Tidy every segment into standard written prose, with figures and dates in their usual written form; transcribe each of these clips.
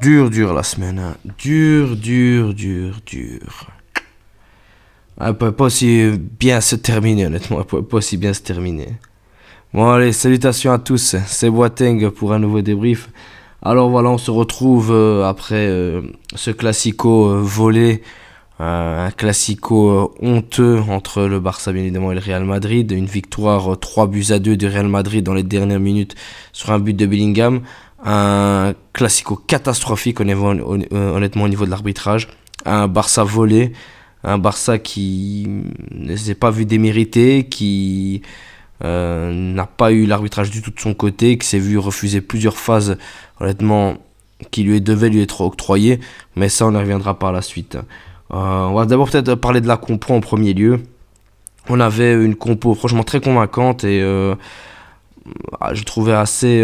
Dur la semaine, hein. Dur. Elle peut pas aussi bien se terminer, honnêtement. Elle peut pas aussi bien se terminer. Bon, allez, salutations à tous. C'est Boateng pour un nouveau débrief. Alors voilà, on se retrouve après ce classico volé. Un classico honteux entre le Barça bien évidemment et le Real Madrid. Une victoire 3-2 du Real Madrid dans les dernières minutes sur un but de Bellingham. Un classico catastrophique honnêtement au niveau de l'arbitrage. Un Barça volé. Un Barça qui ne s'est pas vu démérité, qui n'a pas eu l'arbitrage du tout de son côté, qui s'est vu refuser plusieurs phases honnêtement qui devaient lui être octroyées. Mais ça, on y reviendra par la suite. On va d'abord peut-être parler de la compo en premier lieu. On avait une compo franchement très convaincante et je trouvais assez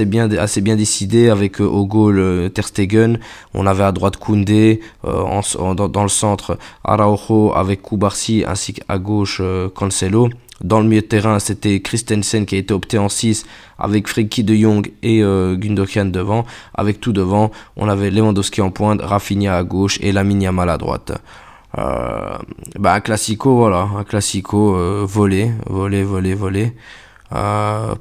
bien décidée avec au goal Ter Stegen. On avait à droite Koundé, dans le centre Araujo avec Cubarsí ainsi qu'à gauche Cancelo. Dans le milieu de terrain, c'était Christensen qui a été opté en 6 avec Frenkie de Jong et Gundogan devant. Avec tout devant, on avait Lewandowski en pointe, Rafinha à gauche et Lamine Yamal à droite. Un classico, voilà, volé.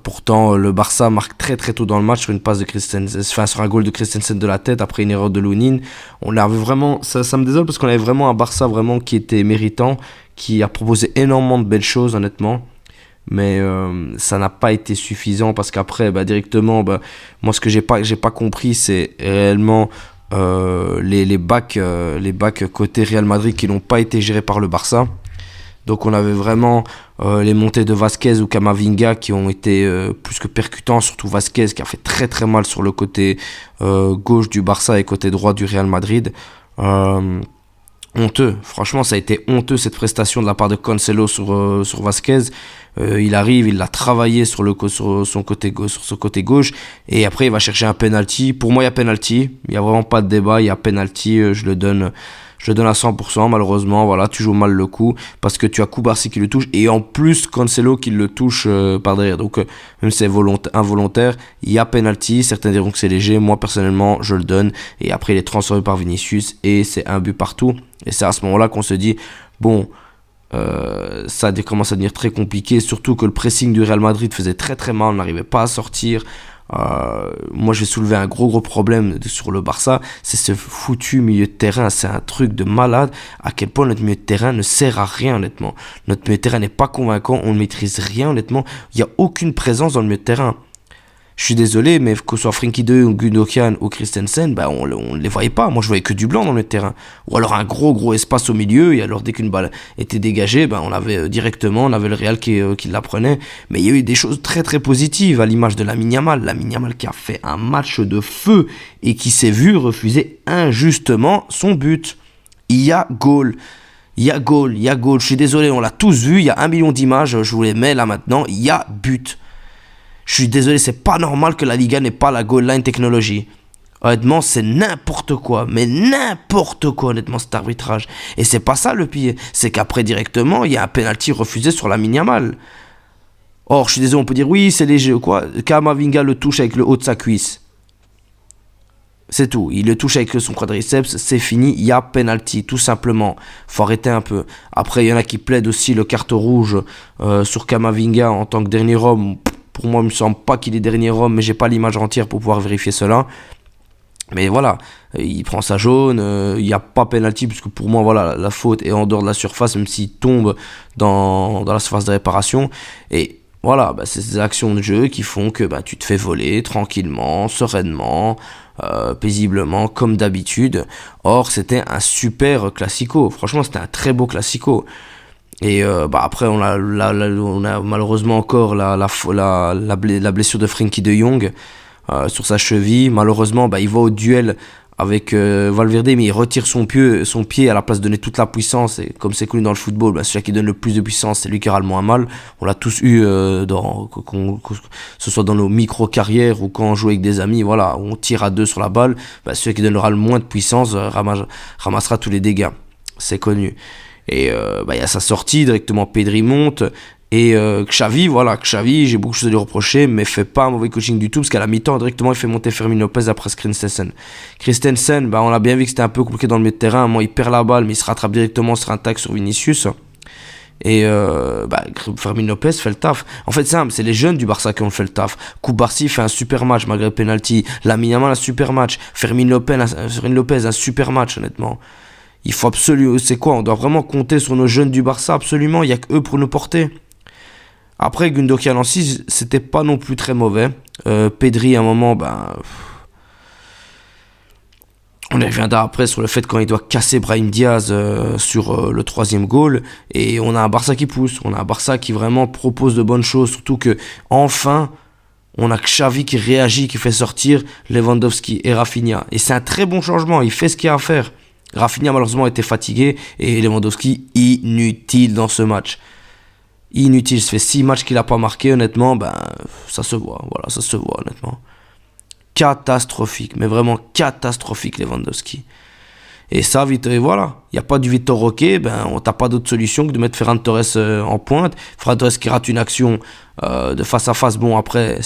Pourtant, le Barça marque très tôt dans le match sur une passe de Christensen, sur un goal de Christensen de la tête après une erreur de Lunin. On avait vraiment, ça me désole parce qu'on avait vraiment un Barça vraiment qui était méritant, qui a proposé énormément de belles choses honnêtement, mais ça n'a pas été suffisant parce qu'après directement moi ce que j'ai pas compris c'est réellement les backs côté Real Madrid qui n'ont pas été gérés par le Barça. Donc on avait vraiment les montées de Vasquez ou Camavinga qui ont été plus que percutants, surtout Vasquez qui a fait très mal sur le côté gauche du Barça et côté droit du Real Madrid. Honteux, franchement ça a été honteux cette prestation de la part de Cancelo sur Vasquez. Il arrive, il l'a travaillé sur son côté gauche et après il va chercher un penalty. Pour moi il y a penalty, il n'y a vraiment pas de débat, il y a penalty, je le donne à 100%, malheureusement, voilà, tu joues mal le coup, parce que tu as Cubarsí qui le touche, et en plus Cancelo qui le touche par derrière, donc même si c'est involontaire, il y a penalty, certains diront que c'est léger, moi personnellement je le donne, et après il est transformé par Vinicius, et c'est un but partout, et c'est à ce moment-là qu'on se dit, bon, ça commence à devenir très compliqué, surtout que le pressing du Real Madrid faisait très mal, on n'arrivait pas à sortir. Moi je vais soulever un gros problème sur le Barça, c'est ce foutu milieu de terrain, c'est un truc de malade à quel point notre milieu de terrain ne sert à rien honnêtement. Notre milieu de terrain n'est pas convaincant, on ne maîtrise rien honnêtement, il n'y a aucune présence dans le milieu de terrain. Je suis désolé, mais que ce soit Frenkie de Jong, Gundogan ou Christensen, on ne les voyait pas. Moi, je voyais que du blanc dans le terrain. Ou alors un gros espace au milieu, et alors dès qu'une balle était dégagée, on avait directement, le Real qui la prenait. Mais il y a eu des choses très positives, à l'image de Lamine Yamal. Lamine Yamal qui a fait un match de feu, et qui s'est vu refuser injustement son but. Il y a goal. Je suis désolé, on l'a tous vu, il y a 1 million d'images, je vous les mets là maintenant, il y a but. Je suis désolé, c'est pas normal que la Liga n'ait pas la goal line technologie. Honnêtement, c'est n'importe quoi, mais n'importe quoi, honnêtement, cet arbitrage. Et c'est pas ça le pire, c'est qu'après, directement, il y a un penalty refusé sur Lamine Yamal. Or, je suis désolé, on peut dire, oui, c'est léger ou quoi. Camavinga le touche avec le haut de sa cuisse. C'est tout, il le touche avec son quadriceps, c'est fini, il y a penalty, tout simplement. Faut arrêter un peu. Après, il y en a qui plaident aussi le carton rouge sur Camavinga en tant que dernier homme. Pour moi, il me semble pas qu'il est dernier homme, mais j'ai pas l'image entière pour pouvoir vérifier cela. Mais voilà, il prend sa jaune, il n'y a pas penalty, puisque pour moi, voilà, la faute est en dehors de la surface, même s'il tombe dans la surface de réparation. Et voilà, c'est ces actions de jeu qui font que tu te fais voler tranquillement, sereinement, paisiblement, comme d'habitude. Or, c'était un super classico. Franchement, c'était un très beau classico. Et après on a malheureusement encore la blessure de Frenkie de Jong sur sa cheville. Malheureusement il va au duel avec Valverde, mais il retire son pied à la place de donner toute la puissance, et comme c'est connu dans le football, celui qui donne le plus de puissance c'est lui qui aura le moins mal. On l'a tous eu que ce soit dans nos micro-carrières ou quand on joue avec des amis, voilà, on tire à deux sur la balle, celui qui donnera le moins de puissance ramassera tous les dégâts, c'est connu. Et il y a sa sortie, directement Pedri monte, Et Xavi, j'ai beaucoup de choses à lui reprocher, mais fait pas un mauvais coaching du tout, parce qu'à la mi-temps, directement, il fait monter Fermin Lopez après Christensen. Christensen, on a bien vu que c'était un peu compliqué dans le milieu de terrain. Moi, il perd la balle, mais il se rattrape directement sur un tac sur Vinicius. Et Fermin Lopez fait le taf. En fait, c'est les jeunes du Barça qui ont fait le taf. Koubarsi fait un super match malgré le penalty. Lamine Yamal un super match. Fermin Lopez un super match, honnêtement. Il faut absolument. C'est quoi? On doit vraiment compter sur nos jeunes du Barça, absolument. Il n'y a que eux pour nous porter. Après, Gundogan en 6, c'était pas non plus très mauvais. Pedri, à un moment, on y reviendra après sur le fait quand il doit casser Brahim Diaz sur le 3e goal. Et on a un Barça qui pousse. On a un Barça qui vraiment propose de bonnes choses. Surtout que, enfin, on a Xavi qui réagit, qui fait sortir Lewandowski et Rafinha. Et c'est un très bon changement. Il fait ce qu'il y a à faire. Rafinha, malheureusement, était fatigué. Et Lewandowski, inutile dans ce match. Inutile. Ça fait 6 matchs qu'il n'a pas marqué. Honnêtement, ça se voit. Voilà, ça se voit, honnêtement. Catastrophique, mais vraiment catastrophique Lewandowski. Et ça, voilà, il n'y a pas du Vitor Roque, on n'a pas d'autre solution que de mettre Ferran Torres en pointe. Ferran Torres qui rate une action de face à face, bon après,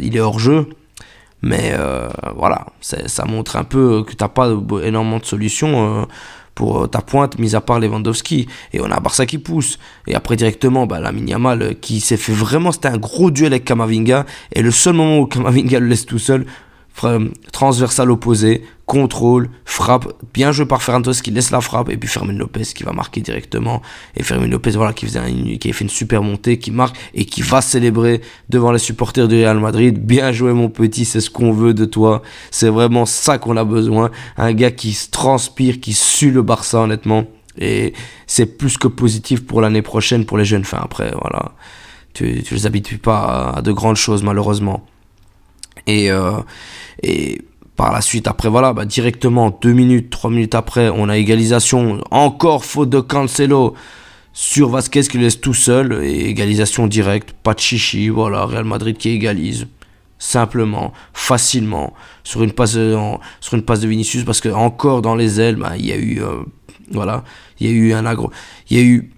il est hors jeu. Mais voilà, ça montre un peu que tu n'as pas énormément de solutions pour ta pointe, mis à part Lewandowski. Et on a Barça qui pousse. Et après directement, Lamine Yamal qui s'est fait vraiment, c'était un gros duel avec Camavinga. Et le seul moment où Camavinga le laisse tout seul, transversal opposé, contrôle, frappe, bien joué par Ferran Torres qui laisse la frappe, et puis Fermin Lopez qui va marquer directement. Et Fermin Lopez, voilà, qui a fait une super montée, qui marque et qui va célébrer devant les supporters du Real Madrid. Bien joué mon petit, c'est ce qu'on veut de toi. C'est vraiment ça qu'on a besoin. Un gars qui se transpire, qui sue le Barça, honnêtement. Et c'est plus que positif pour l'année prochaine pour les jeunes. Enfin, après, voilà, tu les habitues pas à de grandes choses, malheureusement. Et par la suite, après, voilà, directement, 2 minutes, 3 minutes après, on a égalisation. Encore faute de Cancelo sur Vasquez qui le laisse tout seul. Et égalisation directe, pas de chichi. Voilà, Real Madrid qui égalise. Simplement, facilement, sur une passe de Vinicius. Parce que encore dans les ailes, il y a eu... il y a eu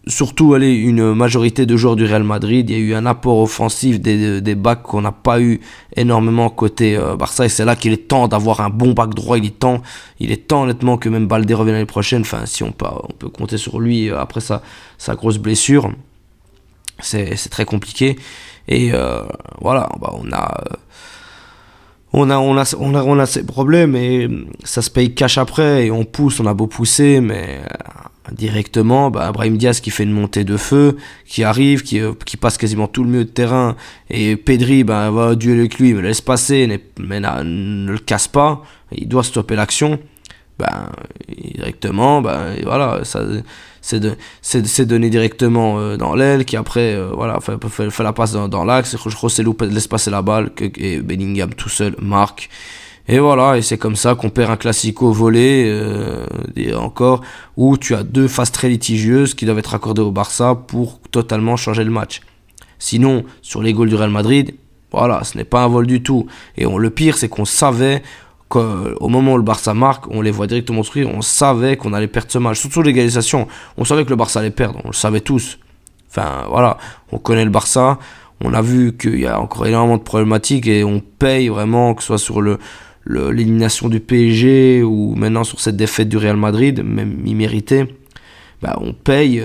surtout une majorité de joueurs du Real Madrid. Il y a eu un apport offensif des backs qu'on n'a pas eu énormément côté Barça, et c'est là qu'il est temps d'avoir un bon back droit. Il est temps honnêtement que même Baldé revienne l'année prochaine. Enfin, si on peut compter sur lui après sa grosse blessure, c'est très compliqué. Et voilà, on a ces problèmes, et ça se paye cash après, et on pousse, on a beau pousser, mais directement, Brahim Diaz qui fait une montée de feu, qui arrive, qui passe quasiment tout le milieu de terrain, et Pedri va dueler avec lui, il me laisse passer, mais ne le casse pas, il doit stopper l'action. Directement, et voilà, ça c'est donné directement dans l'aile, qui après fait la passe dans l'axe. Joselu laisse passer la balle, et Bellingham tout seul marque. Et voilà, et c'est comme ça qu'on perd un classico volé, encore, où tu as 2 phases très litigieuses qui doivent être accordées au Barça pour totalement changer le match. Sinon, sur les goals du Real Madrid, voilà, ce n'est pas un vol du tout. Et le pire, c'est qu'on savait qu'au moment où le Barça marque, on les voit directement construire, on savait qu'on allait perdre ce match. Surtout l'égalisation, on savait que le Barça allait perdre, on le savait tous. Enfin, voilà, on connaît le Barça, on a vu qu'il y a encore énormément de problématiques, et on paye vraiment, que ce soit sur l'élimination du PSG ou maintenant sur cette défaite du Real Madrid, même imméritée, on paye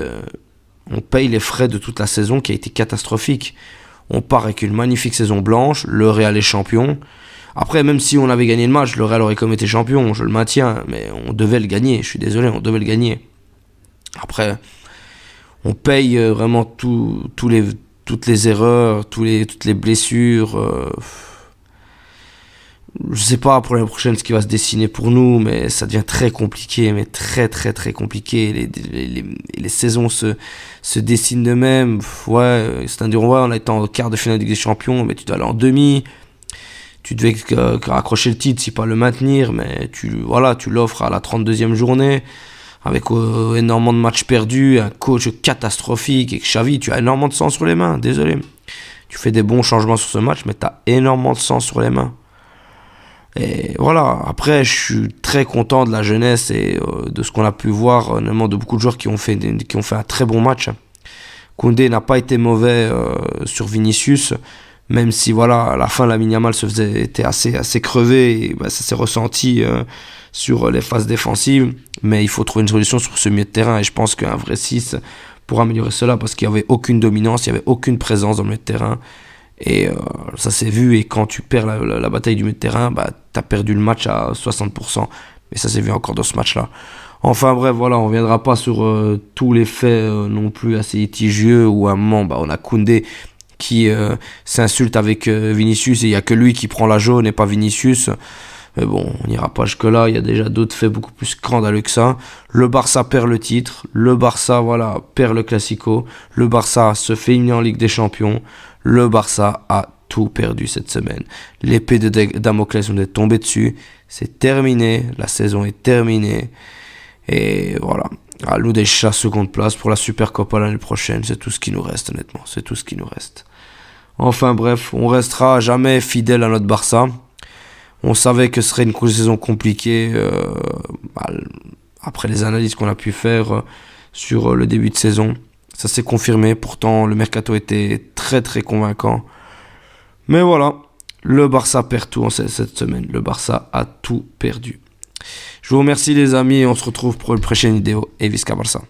les frais de toute la saison qui a été catastrophique. On part avec une magnifique saison blanche, le Real est champion. Après, même si on avait gagné le match, le Real aurait comme été champion, je le maintiens, mais on devait le gagner, je suis désolé, on devait le gagner. Après, on paye vraiment toutes les erreurs, toutes les blessures. Je sais pas pour l'année prochaine ce qui va se dessiner pour nous, mais ça devient très compliqué, mais très très très compliqué. Les saisons se dessinent de même. Ouais, c'est-à-dire on a été en quart de finale de Ligue des Champions, mais tu dois aller en demi. Tu devais accrocher le titre, si pas le maintenir, mais tu l'offres à la 32e journée, avec énormément de matchs perdus, un coach catastrophique, et Xavi, tu as énormément de sang sur les mains, désolé. Tu fais des bons changements sur ce match, mais tu as énormément de sang sur les mains. Et voilà, après, je suis très content de la jeunesse et de ce qu'on a pu voir, notamment de beaucoup de joueurs qui ont fait un très bon match. Koundé n'a pas été mauvais sur Vinicius, même si voilà, à la fin, Lamine Yamal était assez crevé, et ça s'est ressenti sur les phases défensives, mais il faut trouver une solution sur ce milieu de terrain, et je pense qu'un vrai 6 pour améliorer cela, parce qu'il n'y avait aucune dominance, il n'y avait aucune présence dans le milieu de terrain, et ça s'est vu, et quand tu perds la bataille du milieu de terrain, tu as perdu le match à 60%, et ça s'est vu encore dans ce match-là. Enfin bref, voilà, on ne reviendra pas sur tous les faits non plus assez litigieux, où à un moment, on a Koundé qui s'insulte avec Vinicius, et il n'y a que lui qui prend la jaune et pas Vinicius. Mais bon, on n'ira pas jusque-là, il y a déjà d'autres faits beaucoup plus scandaleux que ça. Le Barça perd le titre, le Barça perd le Classico, le Barça se fait éliminer en Ligue des Champions, le Barça a tout perdu cette semaine. L'épée de Damoclès nous est tombée dessus, c'est terminé, la saison est terminée, et voilà. À nous déjà seconde place pour la Supercopa l'année prochaine, c'est tout ce qui nous reste honnêtement, c'est tout ce qui nous reste. Enfin bref, on restera jamais fidèle à notre Barça. On savait que ce serait une saison compliquée après les analyses qu'on a pu faire sur le début de saison. Ça s'est confirmé, pourtant le mercato était très très convaincant. Mais voilà, le Barça perd tout cette semaine, le Barça a tout perdu. Je vous remercie les amis, on se retrouve pour une prochaine vidéo et Visca Barça.